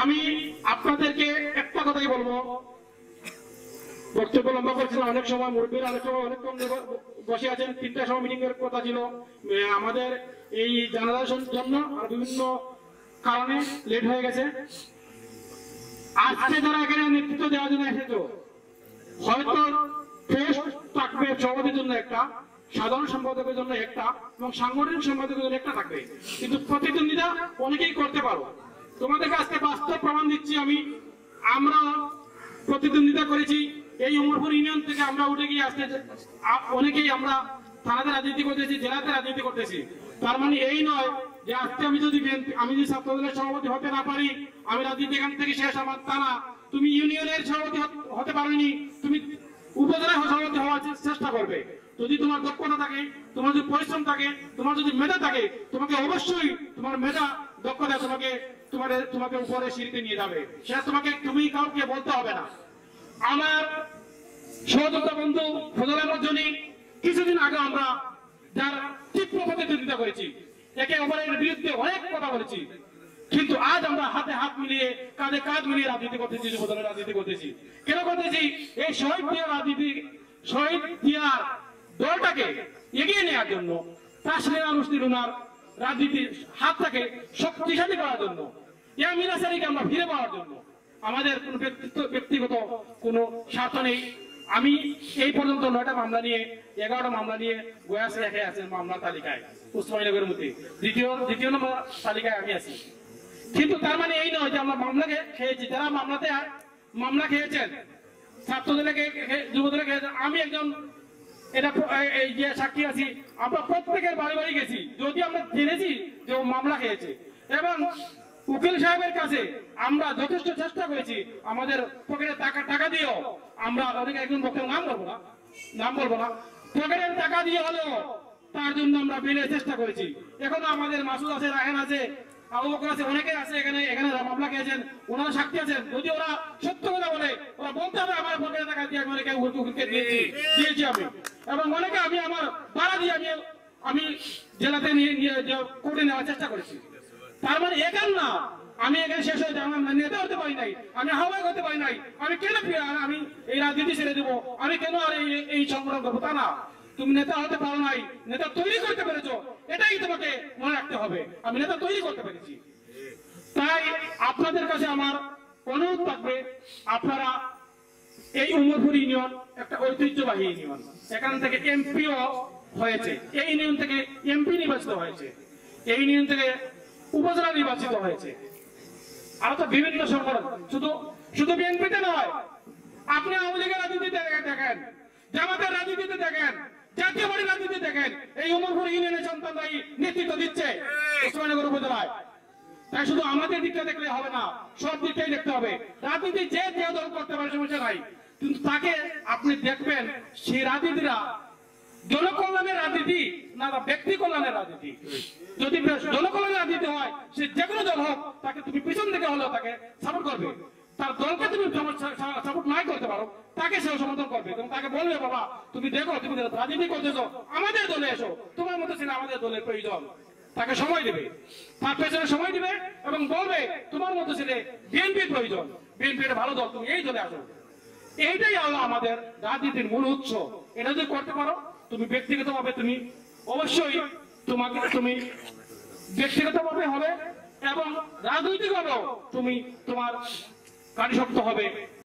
আমি আপনাদেরকে একটা কথাই বলবো, বক্তব্য লম্বা করছিলাম, অনেক সময় মুরব্বীরা অনেক সময় অনেকক্ষণ বসে আছেন, 3টার সময় মিটিং এর কথা ছিল, আমাদের এই জানাজার জন্য আর বিভিন্ন কারণে লেট হয়ে গেছে। আজকে যারা এখানে নেতৃত্ব দেওয়ার জন্য এসেছো, হয়তো ফেস্ট থাকবে সভাপতির জন্য একটা, সাধারণ সম্পাদকের জন্য একটা এবং সাংগঠনিক সম্পাদকের জন্য একটা থাকবে, কিন্তু প্রতিদ্বন্দ্বিতা অনেকেই করতে পারো। তোমাদেরকে আজকে বাস্তব প্রমাণ দিচ্ছি আমি। আমরা প্রতিদ্বন্দ্বিতা করেছি, এই উমরপুর ইউনিয়ন থেকে আমরা উঠে গিয়ে আসতে অনেকেই আমরা থানাতে রাজনীতি করতেছি, জেলাতে রাজনীতি করতেছি। তার মানে এই নয় যে আজকে আমি যদি ছাত্রদলের সভাপতি হতে না পারি, আমি রাজনীতি এখান থেকে শেষ, আমার তা না। তুমি ইউনিয়নের সভাপতি হতে পারোনি, তুমি উপজেলায় সভাপতি হওয়ার চেষ্টা করবে। যদি তোমার দক্ষতা থাকে, তোমার যদি পরিশ্রম থাকে, তোমার যদি মেধা থাকে, তোমাকে অবশ্যই তোমার মেধা দক্ষতা তোমাকে উপরে সিঁড়িতে নিয়ে যাবে। সেটা তুমি কাউকে বলতে হবে না। আমার সহযোদ্ধা বন্ধু ফজল আহমদ জনি কিছুদিন আগে আমরা যার তীব্র প্রতিদ্বন্দ্বিতা করেছি, একে অপরের বিরুদ্ধে অনেক কথা বলেছি, কিন্তু আজ আমরা হাতে হাত মিলিয়ে কাঁধে কাঁধ মিলিয়ে রাজনীতি করতেছি, যুবদলের রাজনীতি করতেছি। কেন করতেছি? এই শহীদ দিয়ার দলটাকে এগিয়ে নেওয়ার জন্য, তাসলিমা আনুশরীর ওনার রাজনীতির হাতটাকে শক্তিশালী করার জন্য, মিনাসারিকে আমরা ফিরে পাওয়ার জন্য। আমাদের কোন ব্যক্তিগত কোনো স্বার্থ নেই। আমি এই পর্যন্ত 9টা মামলা নিয়ে 11টা মামলা নিয়ে গোয়াসে রেখে আছেন মামলা তালিকায়, উসমানীনগরের মধ্যে দ্বিতীয় নম্বর তালিকায় আমি আছি। কিন্তু তার মানে এই নয় যে আমরা মামলা খেয়েছি। যারা মামলা খেয়েছেন, ছাত্রদলে যুবদলে খেয়েছেন, আমি একজন এটা এই যে সাক্ষী আছি। আমরা প্রত্যেকের বাড়ি বাড়ি গেছি, যদি আমরা জেনেছি যে ও মামলা খেয়েছে, এবং উকিল সাহেবের কাছে আমরা যথেষ্ট চেষ্টা করেছি। আমাদের পকেটে টাকা দিয়েও আমরা অনেকে একজন পক্ষে নাম বলবো না, পকেটের টাকা দিয়ে হলেও তার জন্য আমরা বেলের চেষ্টা করেছি। এখনো আমাদের মাসুদ আছে, রাহেন আছে, আবু বকর আছে, অনেকে আছে এখানে মামলা খেয়েছেন, ওনারা সাক্ষী আছেন। যদি ওরা সত্য কথা বলে, ওরা বলতে হবে আমার পকেটে টাকা দিয়ে আমি অনেকে উকিলকে দিয়েছি আমি, এবং অনেকে আমি আমার ভাড়া দিয়ে আমি জেলাতে নিয়ে কোর্টে নেওয়ার চেষ্টা করেছি। তার মানে এখান না আমি এখানে শেষ হয়ে যাবো, নেতা হতে পারি নাই, আমি আহ্বায়ক হতে পারি নাই, আমি কেন আমি এই রাজনীতি ছেড়ে দেবো, আমি কেন আর এই সংগ্রাম করবো, তা না। তুমি নেতা হতে পারো নাই, নেতা তৈরি করতে পেরেছো, এটাই তোমাকে মনে রাখতে হবে। আমি নেতা তৈরি করতে পেরেছি। তাই আপনাদের কাছে আমার অনুরোধ থাকবে, আপনারা এই উমরপুর ইউনিয়ন একটা ঐতিহ্যবাহী ইউনিয়ন, এখান থেকে এমপিও হয়েছে, এই ইউনিয়ন থেকে এমপি নির্বাচিত হয়েছে, এই ইউনিয়ন থেকে উপজেলা নির্বাচিত হয়েছে, আর তো বিভিন্ন সংগঠন, শুধু বিএনপিতে নয়, আপনি আওয়ামী লীগের রাজনীতিতে দেখেন, জামাতের রাজনীতিতে দেখেন, জাতীয় পার্টির রাজনীতি দেখেন, এই উমরপুর ইউনিয়নের সন্তানরাই নেতৃত্ব দিচ্ছে উসমানীনগর উপজেলায়। তাই শুধু আমাদের দিকটা দেখলে হবে না, সব দিকটাই দেখতে হবে। রাজনীতি যে দল করতে পারে সমস্যা নাই, কিন্তু তাকে আপনি দেখবেন সেই রাজনীতিরা জনকল্যাণের রাজনীতি না ব্যক্তি কল্যাণের রাজনীতি। যদি জনকল্যাণের রাজনীতি হয়, সে যে কোনো দল হোক, তাকে তুমি পিছন থেকে হলেও তাকে সাপোর্ট করবে। তার দলকে তুমি সাপোর্ট নাই করতে পারো, তাকে সেও সমর্থন করবে এবং তাকে বলবে, বাবা তুমি দেখো, তুমি রাজনীতি করতেছো, আমাদের দলে এসো, তোমার মতো ছিল আমাদের দলের প্রয়োজন। তাকে সময় দেবে, তার পেছনে সময় দিবে এবং বলবে তোমার মতো ছেলে বিএনপির প্রয়োজন, বিএনপি একটা ভালো দল, তুমি এই দলে আসো। এইটাই আল্লাহ আমাদের রাজনীতির মূল উৎস। এটা যদি করতে পারো, তুমি ব্যক্তিগতভাবে তুমি অবশ্যই তুমি ব্যক্তিগতভাবে হবে এবং রাজনৈতিকভাবেও তোমার কার্যশক্ত হবে।